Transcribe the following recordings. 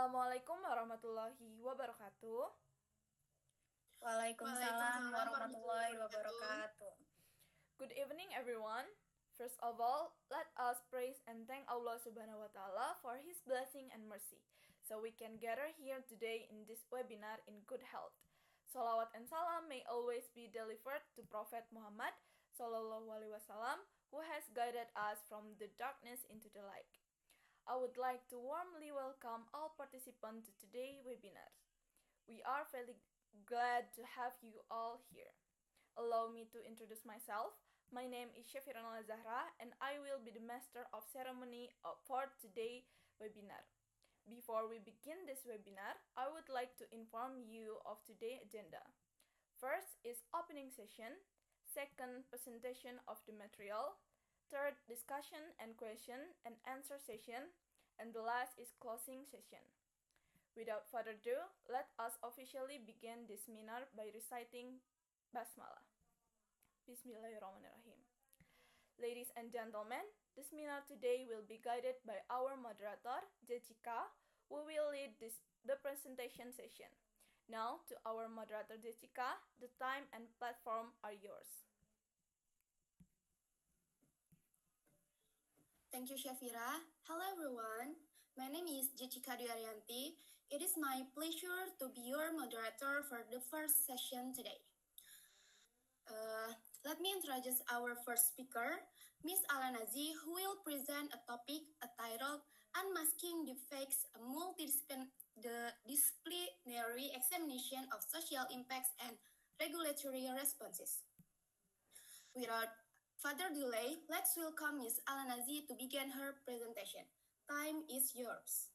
Assalamualaikum warahmatullahi wabarakatuh. Waalaikumsalam warahmatullahi wabarakatuh. Good evening, everyone. First of all, let us praise and thank Allah Subhanahu wa Ta'ala for His blessing and mercy, so we can gather here today in this webinar in good health. Salawat and salam may always be delivered to Prophet Muhammad Sallallahu Alaihi Wasallam, who has guided us from the darkness into the light. I would like to warmly welcome all participants to today's webinar. We are very glad to have you all here. Allow me to introduce myself. My name is Shafirana Zahra and I will be the master of ceremony for today's webinar. Before we begin this webinar, I would like to inform you of today's agenda. First is opening session, second presentation of the material, third discussion and question and answer session, and the last is closing session. Without further ado, let us officially begin this seminar by reciting Basmalah. Bismillahirrahmanirrahim. Ladies and gentlemen, the seminar today will be guided by our moderator, Jessica, who will lead the presentation session. Now, to our moderator, Jessica, the time and platform are yours. Thank you, Shafira. Hello, everyone. My name is Jessica Duyaryanti. It is my pleasure to be your moderator for the first session today. Let me introduce our first speaker, Ms. Alanazi, who will present a topic titled Unmasking Deepfakes, a multidisciplinary examination of social impacts and regulatory responses. Without further delay, let's welcome Ms. Alanazi to begin her presentation. Time is yours.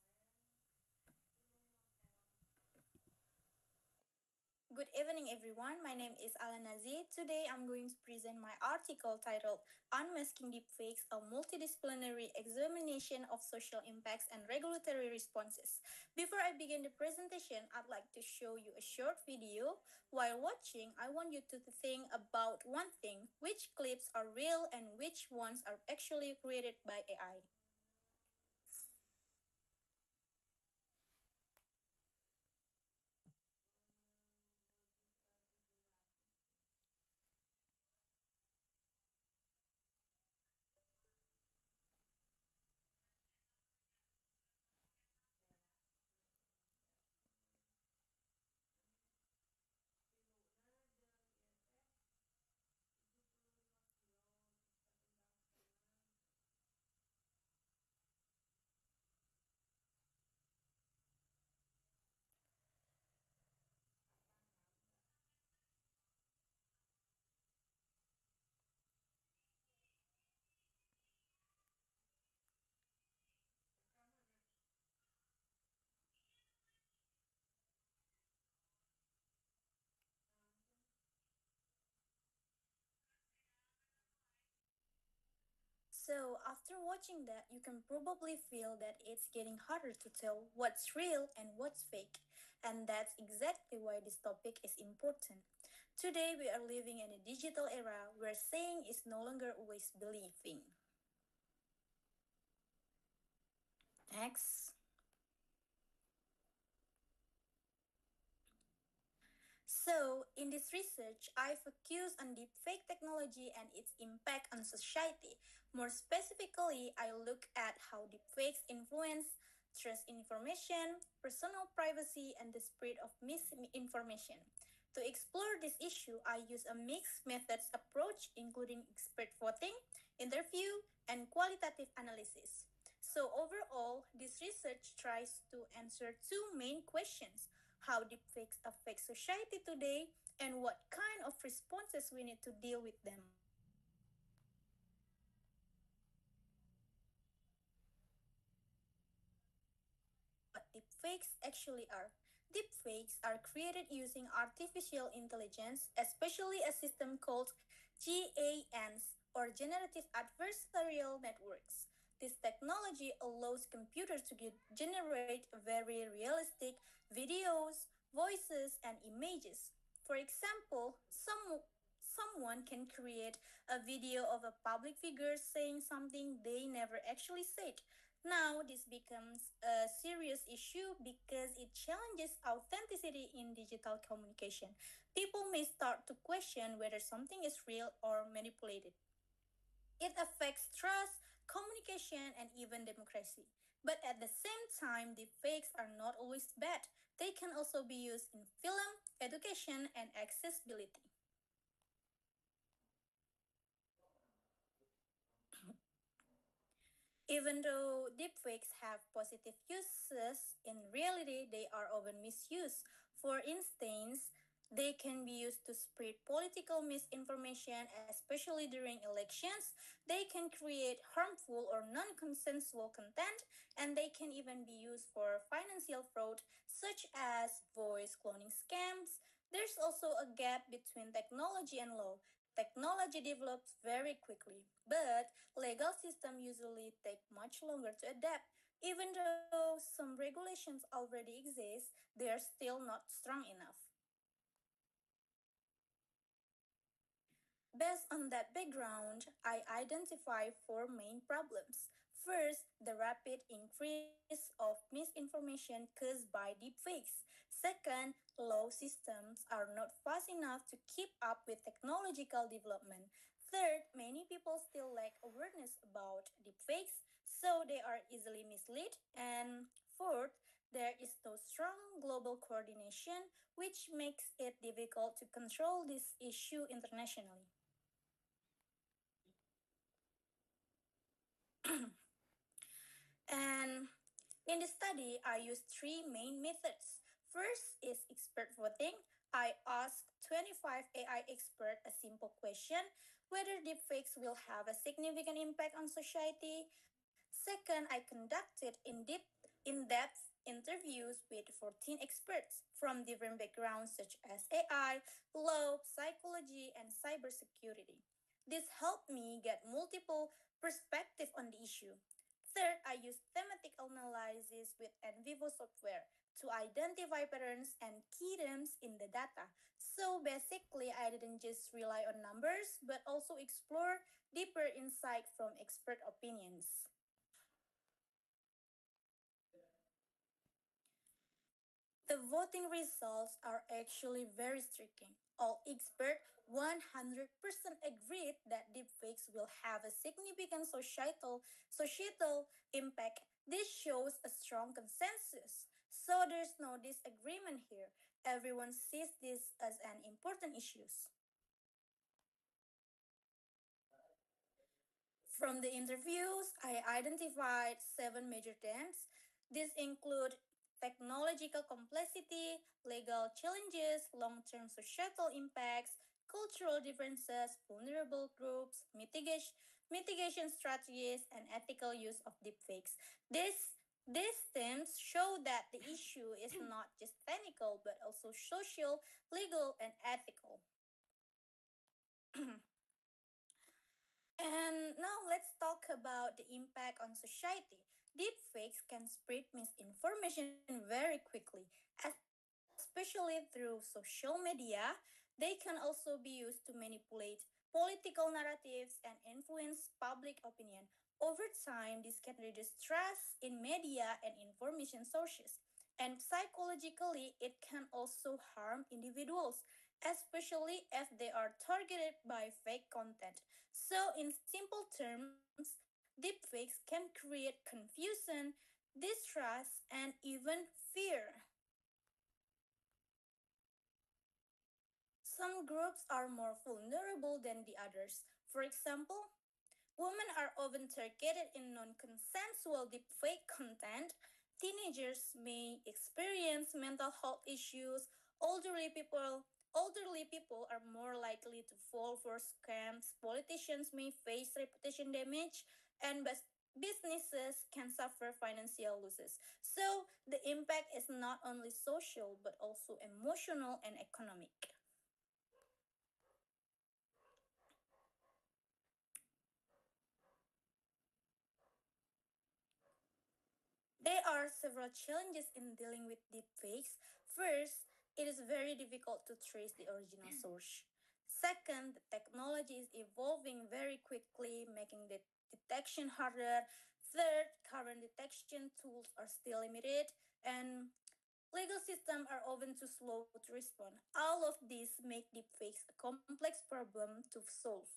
Good evening, everyone. My name is Alanazi. Today, I'm going to present my article titled Unmasking Deepfakes, a multidisciplinary examination of social impacts and regulatory responses. Before I begin the presentation, I'd like to show you a short video. While watching, I want you to think about one thing: which clips are real and which ones are actually created by AI. So, after watching that, you can probably feel that it's getting harder to tell what's real and what's fake. And that's exactly why this topic is important. Today, we are living in a digital era where saying is no longer always believing. Next. So, in this research, I focus on deepfake technology and its impact on society. More specifically, I look at how deepfakes influence trust in information, personal privacy, and the spread of misinformation. To explore this issue, I use a mixed methods approach, including expert voting, interview, and qualitative analysis. So overall, this research tries to answer two main questions: how deepfakes affect society today, and what kind of responses we need to deal with them. What deepfakes actually are. Deepfakes are created using artificial intelligence, especially a system called GANs, or Generative Adversarial Networks. This technology allows computers to generate very realistic videos, voices, and images. For example, someone can create a video of a public figure saying something they never actually said. Now, this becomes a serious issue because it challenges authenticity in digital communication. People may start to question whether something is real or manipulated. It affects trust, communication, and even democracy. But at the same time, deepfakes are not always bad. They can also be used in film, education, and accessibility. Even though deepfakes have positive uses, in reality they are often misused. For instance, they can be used to spread political misinformation, especially during elections. They can create harmful or non consensual content, and they can even be used for financial fraud, such as voice cloning scams. There's also a gap between technology and law. Technology develops very quickly, but legal systems usually take much longer to adapt. Even though some regulations already exist, they are still not strong enough. Based on that background, I identify four main problems. First, the rapid increase of misinformation caused by deepfakes. Second, law systems are not fast enough to keep up with technological development. Third, many people still lack awareness about deepfakes, so they are easily misled. And fourth, there is no strong global coordination, which makes it difficult to control this issue internationally. And in the study, I used three main methods. First is expert voting. I asked 25 AI experts a simple question whether deepfakes will have a significant impact on society. Second, I conducted in-depth interviews with 14 experts from different backgrounds such as AI, law, psychology, and cybersecurity. This helped me get multiple perspectives on the issue. Third, I used thematic analysis with NVivo software to identify patterns and key terms in the data. So basically, I didn't just rely on numbers, but also explore deeper insight from expert opinions. The voting results are actually very striking. All experts 100% agreed that deepfakes will have a significant societal impact. This shows a strong consensus. So there's no disagreement here. Everyone sees this as an important issue. From the interviews, I identified seven major themes. These include technological complexity, legal challenges, long term societal impacts, cultural differences, vulnerable groups, mitigation strategies, and ethical use of deepfakes. These themes show that the issue is not just technical but also social, legal, and ethical. And now let's talk about the impact on society. Deepfakes can spread misinformation very quickly, especially through social media. They can also be used to manipulate political narratives and influence public opinion. Over time, this can reduce trust in media and information sources. And psychologically, it can also harm individuals, especially if they are targeted by fake content. So, in simple terms, deepfakes can create confusion, distrust, and even fear. Some groups are more vulnerable than the others. For example, women are often targeted in non consensual deepfake content. Teenagers may experience mental health issues. Elderly people are more likely to fall for scams. Politicians may face reputation damage, and businesses can suffer financial losses. So the impact is not only social but also emotional and economic. There are several challenges in dealing with deepfakes. First, it is very difficult to trace the original source. Second, the technology is evolving very quickly, making the detection harder. Third, current detection tools are still limited, and legal systems are often too slow to respond. All of these make deepfakes a complex problem to solve.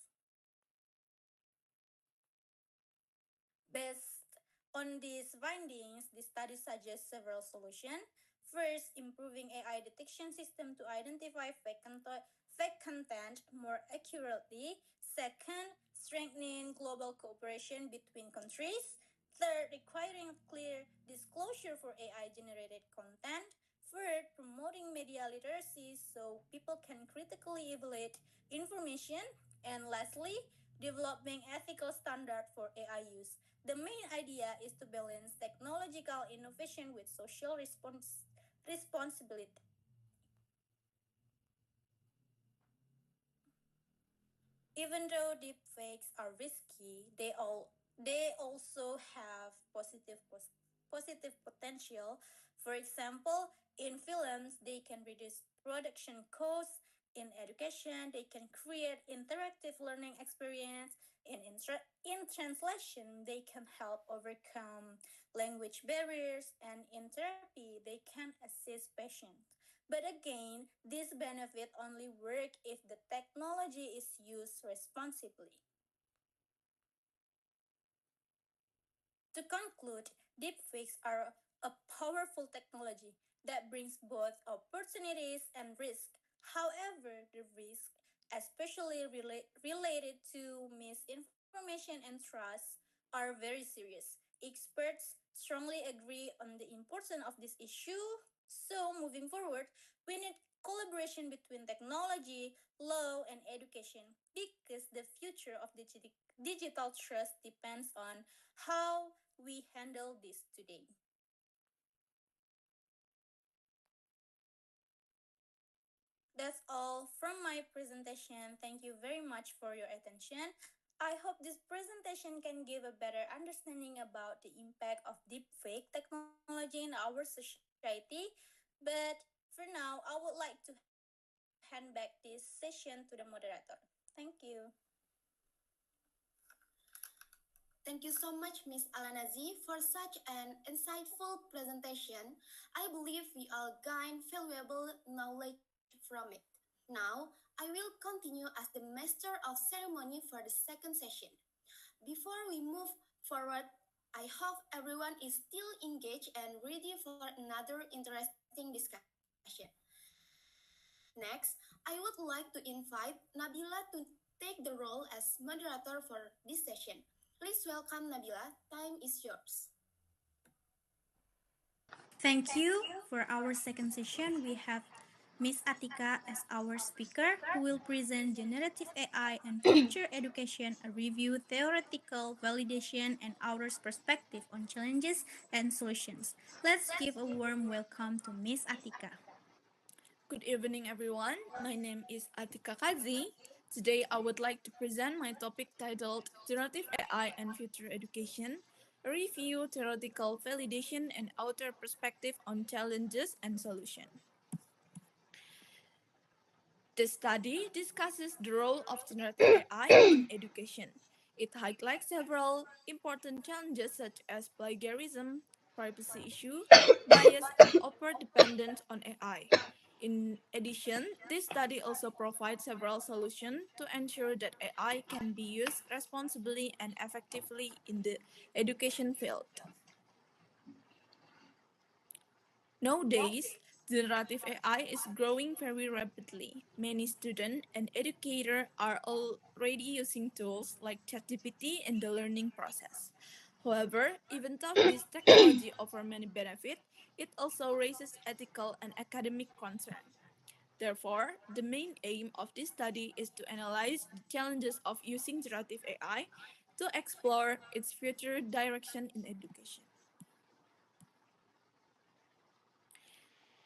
Based on these findings, the study suggests several solutions. First, improving AI detection system to identify fake content more accurately. Second, strengthening global cooperation between countries. Third, requiring clear disclosure for AI generated content. Fourth, promoting media literacy so people can critically evaluate information. And lastly, developing ethical standards for AI use. The main idea is to balance technological innovation with social responsibility. Even though deepfakes are risky, they also have positive potential. For example, in films, they can reduce production costs. In education, they can create interactive learning experience. In translation, they can help overcome language barriers. And in therapy, they can assist patients. But again, this benefit only work if the technology is used responsibly. To conclude, deepfakes are a powerful technology that brings both opportunities and risk. However, the risk, especially related to misinformation and trust, are very serious. Experts strongly agree on the importance of this issue. So, moving forward, we need collaboration between technology, law, and education because the future of digital trust depends on how we handle this today. That's all from my presentation. Thank you very much for your attention. I hope this presentation can give a better understanding about the impact of deepfake technology in our society. But for now, I would like to hand back this session to the moderator. Thank you. Thank you so much, Miss Alanazi, for such an insightful presentation. I believe we all gained valuable knowledge from it. Now, I will continue as the master of ceremony for the second session. Before we move forward, I hope everyone is still engaged and ready for another interesting discussion. Next, I would like to invite Nabila to take the role as moderator for this session. Please welcome Nabila. Time is yours. Thank you. For our second session, we have Miss Atika as our speaker, who will present generative AI and future education, a review, theoretical validation, and our perspective on challenges and solutions. Let's give a warm welcome to Miss Atika. Good evening, everyone. My name is Atika Kazi. Today, I would like to present my topic titled Generative AI and Future Education, a review, theoretical validation, and outer perspective on challenges and solutions. The study discusses the role of generative AI in education. It highlights several important challenges such as plagiarism, privacy issue, bias, and over-dependence on AI. In addition, this study also provides several solutions to ensure that AI can be used responsibly and effectively in the education field. Nowadays, generative AI is growing very rapidly. Many students and educators are already using tools like ChatGPT in the learning process. However, even though this technology offers many benefits, it also raises ethical and academic concerns. Therefore, the main aim of this study is to analyze the challenges of using generative AI to explore its future direction in education.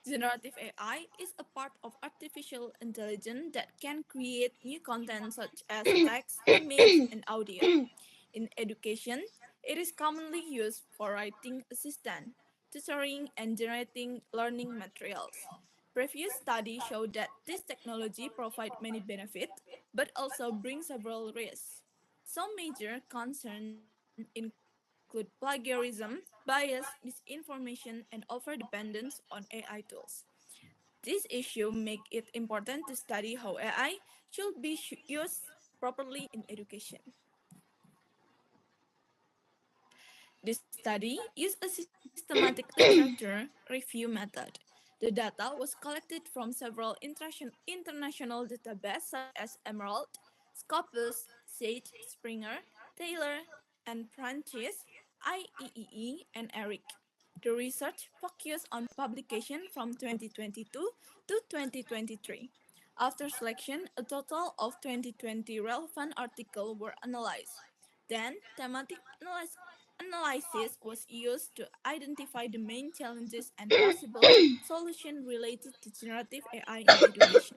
Generative AI is a part of artificial intelligence that can create new content such as text, image, and audio. In education, it is commonly used for writing assistant, tutoring, and generating learning materials. Previous studies show that this technology provides many benefits, but also brings several risks. Some major concerns include include plagiarism, bias, misinformation, and overdependence on AI tools. This issue make it important to study how AI should be used properly in education. This study used a systematic literature review method. The data was collected from several international databases such as Emerald, Scopus, Sage, Springer, Taylor, and Francis, IEEE, and ERIC. The research focused on publication from 2022 to 2023. After selection, a total of 2020 relevant articles were analyzed. Then, thematic analysis was used to identify the main challenges and possible solutions related to generative AI in education.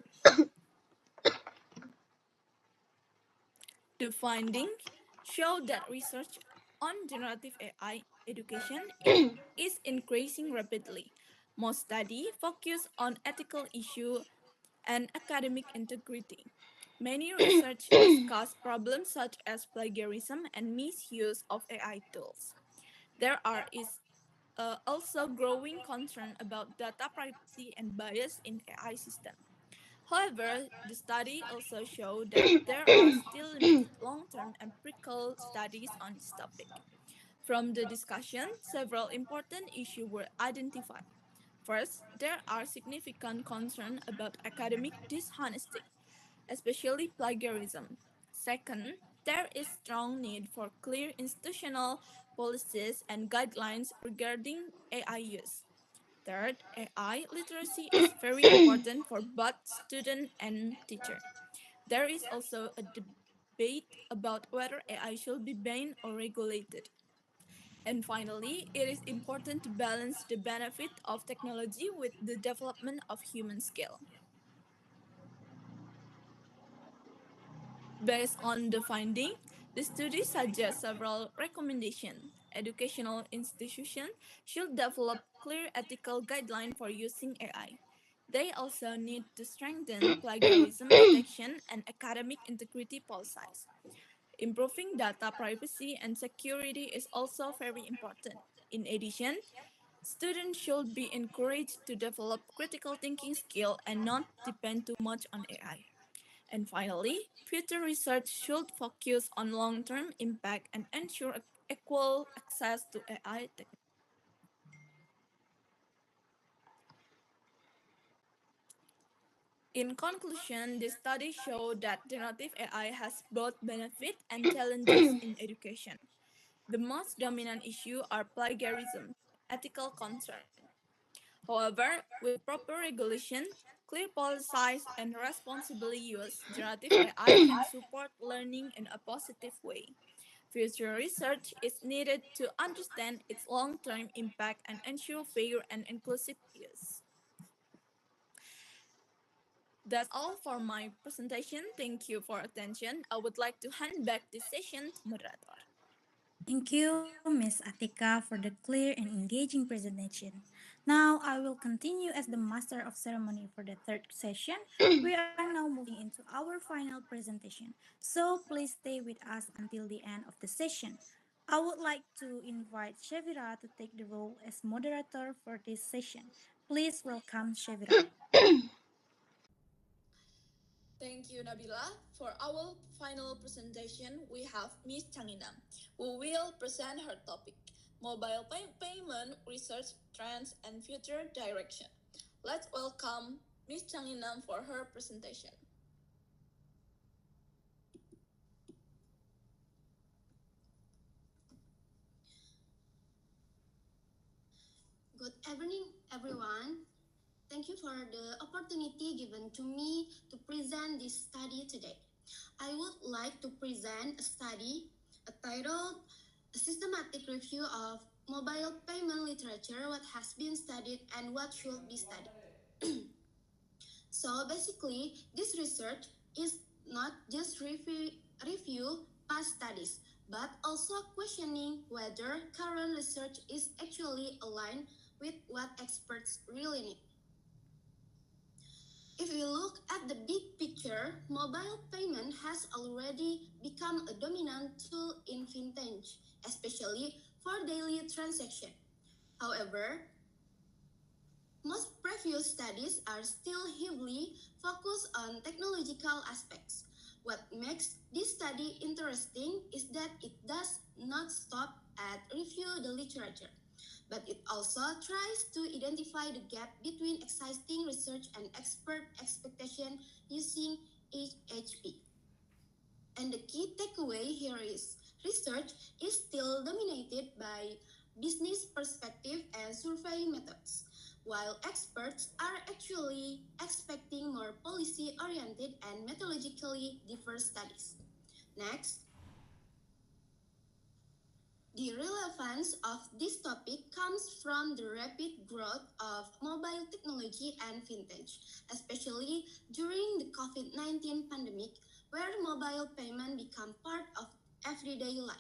The findings show that research on generative AI education is increasing rapidly. Most studies focus on ethical issues and academic integrity. Many research discuss problems such as plagiarism and misuse of AI tools. There is also growing concern about data privacy and bias in AI systems. However, the study also showed that there are still limited long-term empirical studies on this topic. From the discussion, several important issues were identified. First, there are significant concerns about academic dishonesty, especially plagiarism. Second, there is strong need for clear institutional policies and guidelines regarding AI use. Third, AI literacy is very important for both student and teacher. There is also a debate about whether AI should be banned or regulated. And finally, it is important to balance the benefit of technology with the development of human skill. Based on the finding, the study suggests several recommendations. Educational institutions should develop clear ethical guidelines for using AI. They also need to strengthen plagiarism detection and academic integrity policies. Improving data privacy and security is also very important. In addition, students should be encouraged to develop critical thinking skill and not depend too much on AI. And finally, future research should focus on long-term impact and ensure equal access to AI technology. In conclusion, this study showed that generative AI has both benefits and challenges in education. The most dominant issues are plagiarism and ethical concern. However, with proper regulation, clear policies, and responsible use, generative AI can support learning in a positive way. Future research is needed to understand its long-term impact and ensure fair and inclusive use. That's all for my presentation. Thank you for attention. I would like to hand back this session to moderator. Thank you, Ms. Atika, for the clear and engaging presentation. Now, I will continue as the master of ceremony for the third session. We are now moving into our final presentation, so please stay with us until the end of the session. I would like to invite Shavira to take the role as moderator for this session. Please welcome Shavira. Thank you, Nabila. For our final presentation, we have Ms. Changinam, who will present her topic, Mobile Payment Research Trends and Future Direction. Let's welcome Ms. Changinam for her presentation. Good evening, everyone. Thank you for the opportunity given to me to present this study today. I would like to present a study titled A Systematic Review of Mobile Payment Literature, What Has Been Studied and What Should Be Studied. So basically, this research is not just review past studies, but also questioning whether current research is actually aligned with what experts really need. If we look at the big picture, mobile payment has already become a dominant tool in vintage, especially for daily transaction. However, most previous studies are still heavily focused on technological aspects. What makes this study interesting is that it does not stop at review the literature, but it also tries to identify the gap between existing research and expert expectation using HHP. And the key takeaway here is research is still dominated by business perspective and survey methods, while experts are actually expecting more policy-oriented and methodologically diverse studies. Next, the relevance of this topic comes from the rapid growth of mobile technology and fintech, especially during the COVID-19 pandemic, where mobile payment become part of everyday life.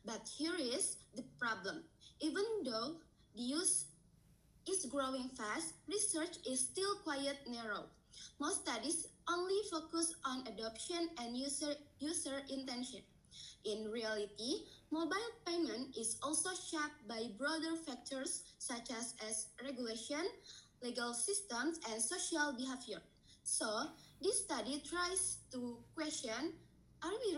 But here is the problem. Even though the use is growing fast, research is still quite narrow. Most studies only focus on adoption and user intention. In reality, mobile payment is also shaped by broader factors such as regulation, legal systems, and social behavior. So, this study tries to question, are we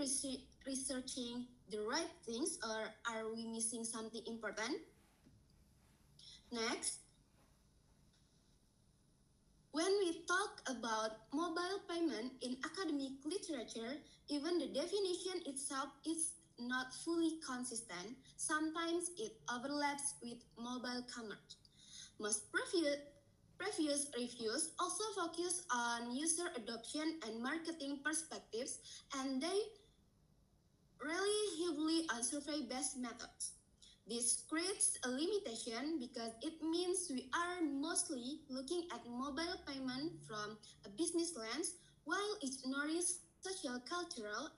researching the right things or are we missing something important? Next, when we talk about mobile payment in academic literature, even the definition itself is not fully consistent. Sometimes it overlaps with mobile commerce. Most previous reviews also focus on user adoption and marketing perspectives, and they rely heavily on survey-based methods. This creates a limitation because it means we are mostly looking at mobile payment from a business lens while ignoring social, cultural,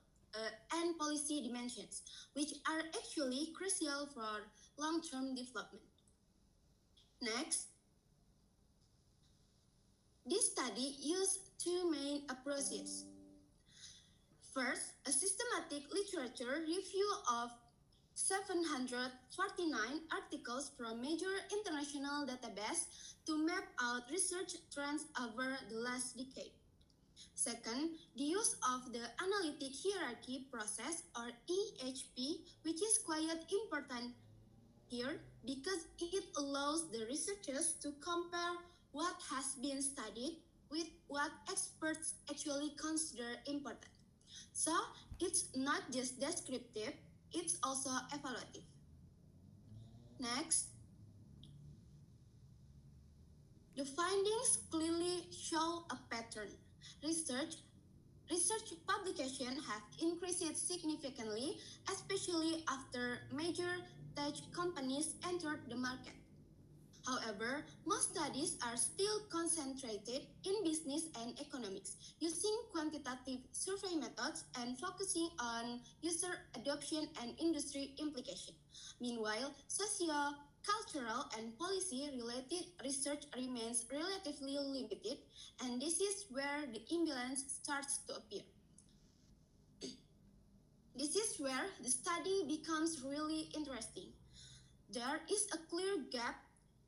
and policy dimensions, which are actually crucial for long-term development. Next, this study used two main approaches. First, a systematic literature review of 749 articles from major international databases to map out research trends over the last decade. Second, the use of the analytic hierarchy process or EHP, which is quite important here because it allows the researchers to compare what has been studied with what experts actually consider important. So it's not just descriptive, it's also evaluative. Next, the findings clearly show a pattern. Research publications have increased significantly, especially after major tech companies entered the market. However, most studies are still concentrated in business and economics, using quantitative survey methods and focusing on user adoption and industry implication. Meanwhile, socio-cultural and policy-related research remains relatively limited, and this is where the imbalance starts to appear. This is where the study becomes really interesting. There is a clear gap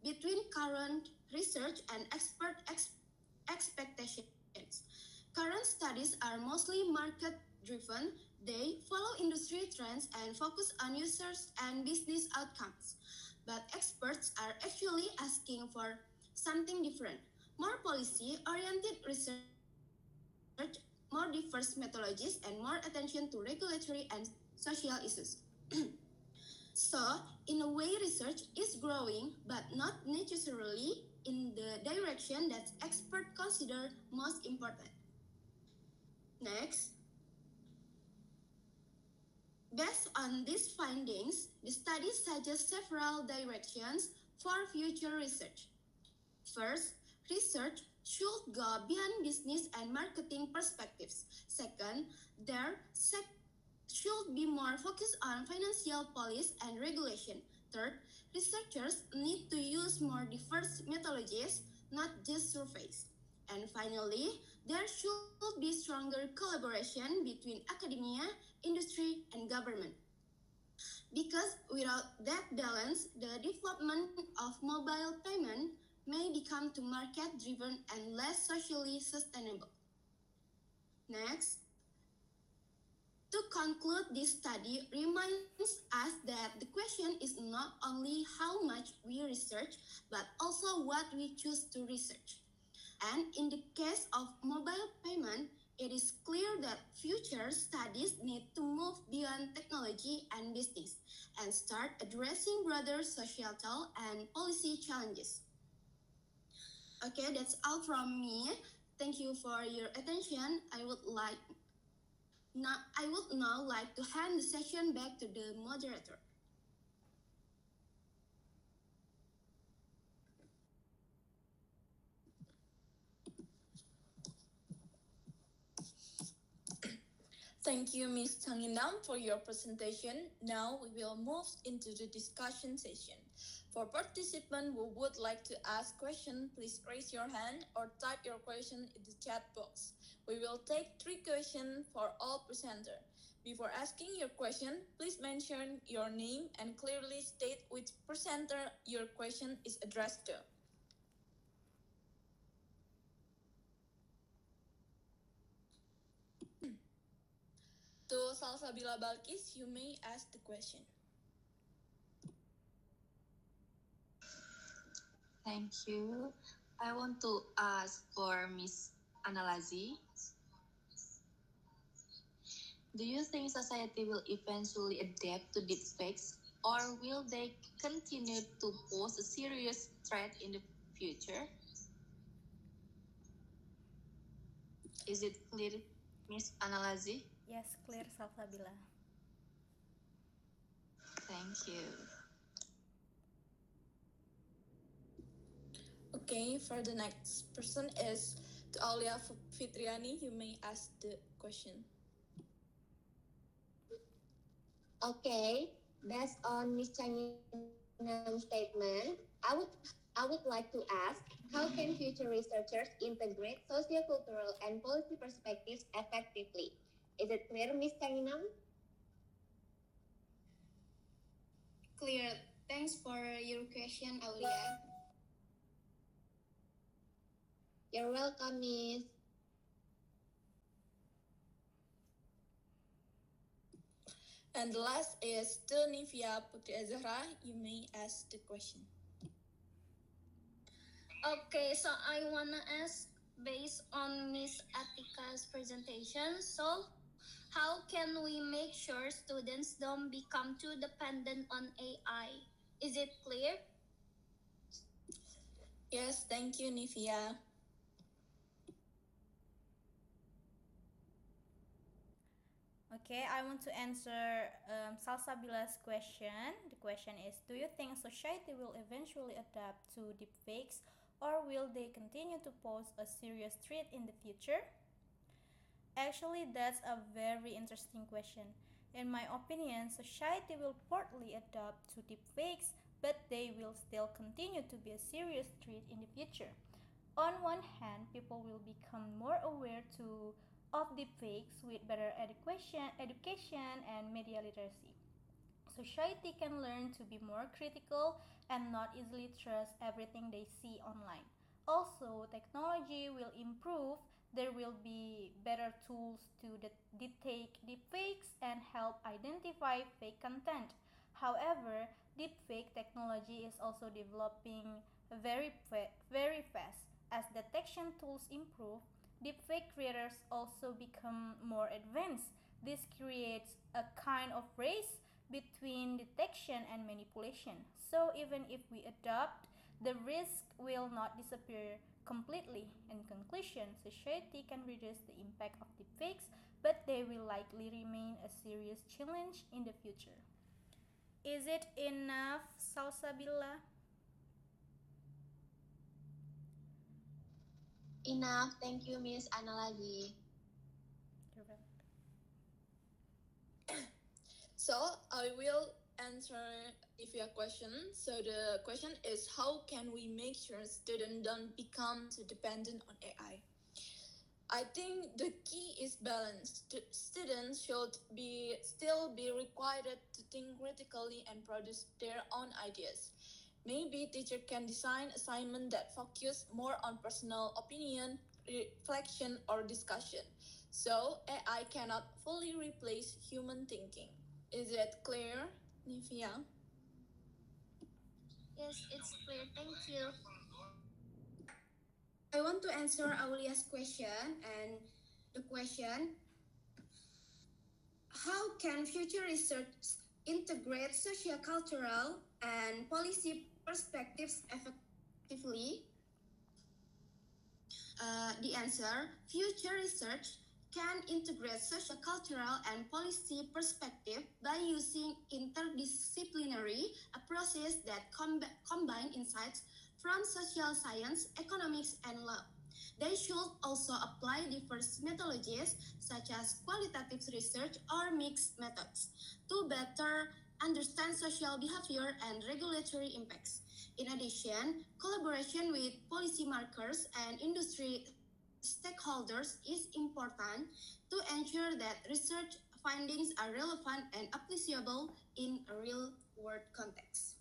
between current research and expert expectations. Current studies are mostly market-driven. They follow industry trends and focus on users and business outcomes. But experts are actually asking for something different, more policy-oriented research, more diverse methodologies, and more attention to regulatory and social issues. So, in a way, research is growing, but not necessarily in the direction that experts consider most important. Next, based on these findings, the study suggests several directions for future research. First, research should go beyond business and marketing perspectives. Second, there should be more focus on financial policy and regulation. Third, researchers need to use more diverse methodologies, not just surveys. And finally, there should be stronger collaboration between academia, industry, and government. Because without that balance, the development of mobile payment may become too market-driven and less socially sustainable. Next, to conclude, this study reminds us that the question is not only how much we research, but also what we choose to research. And in the case of mobile payment, it is clear that future studies need to move beyond technology and business and start addressing broader societal and policy challenges. Okay, that's all from me. Thank you for your attention. I would now like to hand the session back to the moderator. Thank you, Ms. Changinam, for your presentation. Now we will move into the discussion session. For participants who would like to ask questions, please raise your hand or type your question in the chat box. We will take 3 questions for all presenters. Before asking your question, please mention your name and clearly state which presenter your question is addressed to. To Salsabila Balkis, you may ask the question. Thank you. I want to ask for Miss Analazi. Do you think society will eventually adapt to deepfakes, or will they continue to pose a serious threat in the future? Is it clear, Miss Analazi? Yes, clear, Salsabila. Thank you. Okay, for the next person is to Aulia Fitriani. You may ask the question. Okay, based on Ms. Changinam's statement, I would like to ask, how can future researchers integrate sociocultural and policy perspectives effectively? Is it clear, Ms. Changinam? Clear. Thanks for your question, Aulia. You're welcome, Miss. And the last is to Nivia Putri Azhara. You may ask the question. Okay, so I wanna ask, based on Miss Atika's presentation, so how can we make sure students don't become too dependent on AI? Is it clear? Yes, thank you, Nivia. Okay, I want to answer Salsabila's question. The question is, do you think society will eventually adapt to deepfakes, or will they continue to pose a serious threat in the future? Actually, that's a very interesting question. In my opinion, society will partly adapt to deepfakes, but they will still continue to be a serious threat in the future. On one hand, people will become more aware of deepfakes with better education and media literacy. Society can learn to be more critical and not easily trust everything they see online. Also, technology will improve. There will be better tools to detect deepfakes and help identify fake content. However, deepfake technology is also developing very fast. As detection tools improve, deepfake creators also become more advanced. This creates a kind of race between detection and manipulation. So even if we adopt, the risk will not disappear completely. In conclusion, society can reduce the impact of deepfakes, but they will likely remain a serious challenge in the future. Is it enough, Salsabila? Enough. Thank you, Miss Analazi. So I will answer if you have question. So the question is, how can we make sure students don't become too dependent on AI? I think the key is balance. Students should still be required to think critically and produce their own ideas. Maybe teacher can design assignment that focus more on personal opinion, reflection, or discussion. So AI cannot fully replace human thinking. Is it clear, Nivia? Yes, it's clear. Thank you. I want to answer Aulia's question, and the question: how can future research integrate socio-cultural and policy perspectives effectively? The answer: future research can integrate socio-cultural and policy perspective by using interdisciplinary approaches that combine insights from social science, economics, and law. They should also apply diverse methodologies such as qualitative research or mixed methods to better understand social behavior and regulatory impacts. In addition, collaboration with policymakers and industry stakeholders is important to ensure that research findings are relevant and applicable in a real-world context.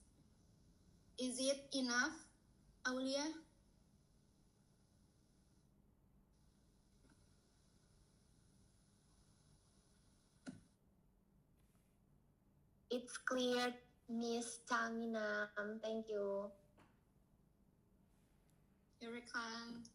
Is it enough, Aulia? It's clear, Miss Changinam. Thank you. You're welcome.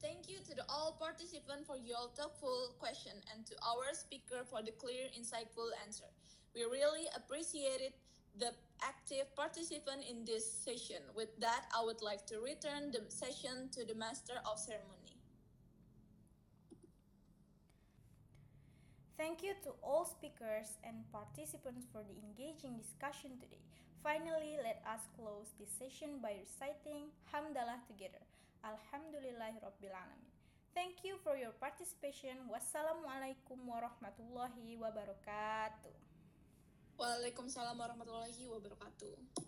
Thank you to all participants for your thoughtful question and to our speaker for the clear, insightful answer. We really appreciated the active participant in this session. With that, I would like to return the session to the Master of Ceremony. Thank you to all speakers and participants for the engaging discussion today. Finally, let us close this session by reciting Hamdalah together. Alhamdulillahirrabbilalamin. Thank you for your participation. Wassalamualaikum warahmatullahi wabarakatuh. Waalaikumsalam warahmatullahi wabarakatuh.